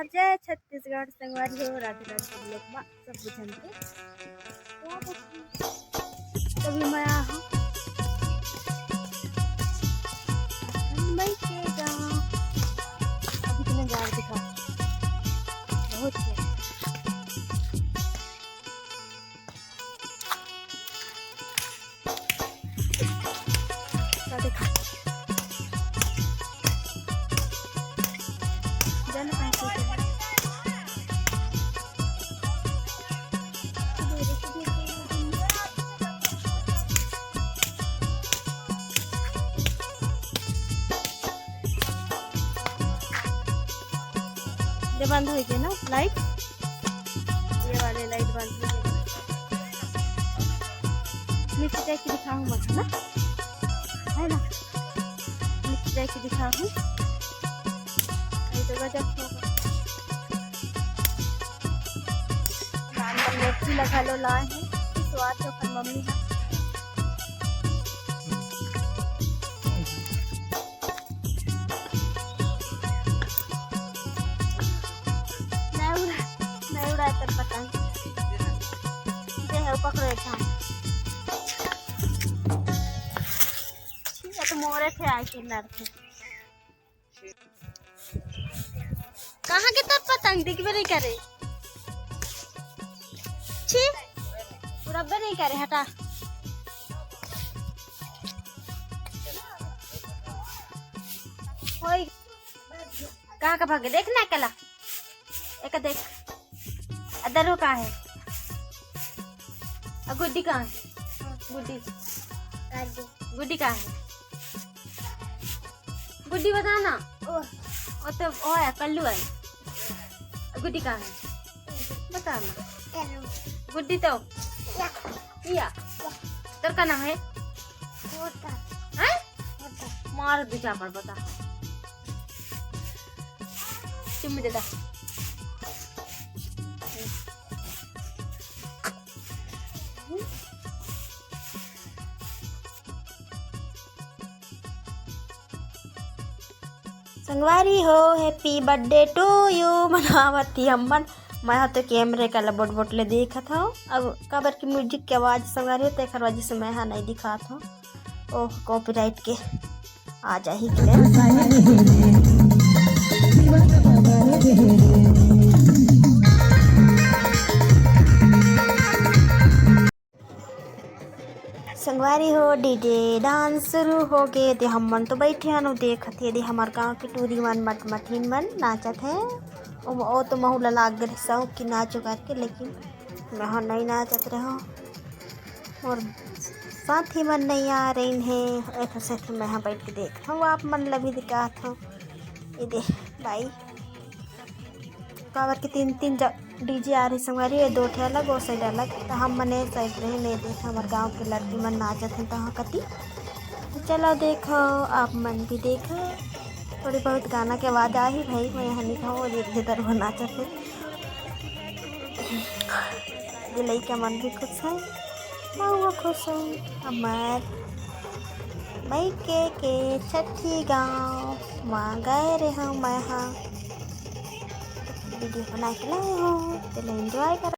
जय छत्तीसगढ़ संगवारी हो राधे राधे सब लोग बा सब बुझनते तभी मैं हूँ मुंबई के गाँव अभी तुम्हें गाँव दिखा बहुत ही अच्छा दिखा जन ये बंद हो गई ना लाइट, ये वाले लाइट बंद हो गई। नीचे जाके दिखाऊँ मत ना, है ना, नीचे जाके दिखाऊँ तो गजब होगा। मिर्ची लगा लो लाए हैं स्वाद तो पर मम्मी है नहीं उड़ा तर पतंग दे है पकड़े था ठीक है तो मोरे थे आए के लड़के कहाँ के तर पतंग दिखबे नहीं करे छी रब्बे नहीं करे हटा होई कहाँ का भागे देखना कला एक देख अदर हो कहाँ है गुड्डी कहाँ है गुड्डी गुड्डी कहाँ है गुड्डी बताना वो तो वो है कल्लू है गुड्डी कहाँ है बताना गुड्डी तो या तेरे का नाम है मार दिखा पर बता चुम्मी दे दा संगवारी हो हैप्पी बर्थडे टू यू मनावती अम्मन मैं तो कैमरे का लबट बोटले देखा था अब कबर की म्यूजिक की आवाज़ संगवारी हो तो वजह से मैं नहीं दिखा था ओह कॉपीराइट के आ जा ही संगवारी हो डीजे डांस शुरू हो गए थे हम मन तो बैठे हैं देखते यदि हमारे गांव की टूरी मन मठीन मन नाचत है वो तो महूला लाग गए शौक की नाचो करके लेकिन मैं नहीं नाचत रहा और साथी मन नहीं आ रही है एक साथ मैं बैठ के देख रहा हूँ आप मन लभी दिखा था ये दे भाई कावर के तीन तीन डीजे आ रही संगवारी है दो ठे अलग और साइड अलग तो हम मने साइड रहे नहीं देखा हमारे गांव के लड़की मन नाचत हैं तहाँ कती तो चलो देखो आप मन भी देखो थोड़ी बहुत गाना के आवाज़ आ ही भाई मैं यहाँ नहीं खाऊँ और इधर वो नाचत है दिलई का मन भी खुश है मैं खुश हूँ हमार मई के छठी गाँव वहाँ गए रहे हूँ मैं हाँ वीडियो बना के लाए हूँ चलो एंजॉय करो।